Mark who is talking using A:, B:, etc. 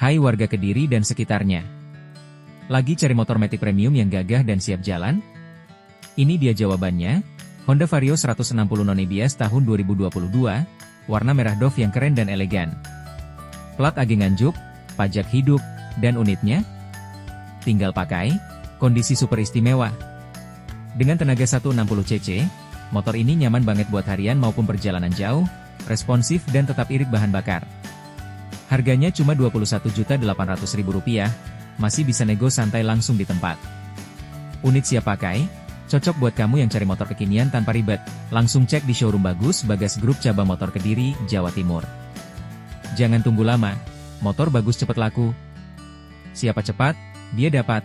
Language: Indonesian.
A: Hai warga Kediri dan sekitarnya. Lagi cari motor matic premium yang gagah dan siap jalan? Ini dia jawabannya, Honda Vario 160 non-ABS tahun 2022, warna merah doff yang keren dan elegan. Plat AG nganjuk, pajak hidup, dan unitnya? Tinggal pakai, kondisi super istimewa. Dengan tenaga 160 cc, motor ini nyaman banget buat harian maupun perjalanan jauh, responsif dan tetap irit bahan bakar. Harganya cuma Rp21.800.000, masih bisa nego santai langsung di tempat. Unit siap pakai, cocok buat kamu yang cari motor kekinian tanpa ribet. Langsung cek di showroom BagusBagasGroup Cabang Motor Kediri, Jawa Timur. Jangan tunggu lama, motor bagus cepet laku. Siapa cepat, dia dapat.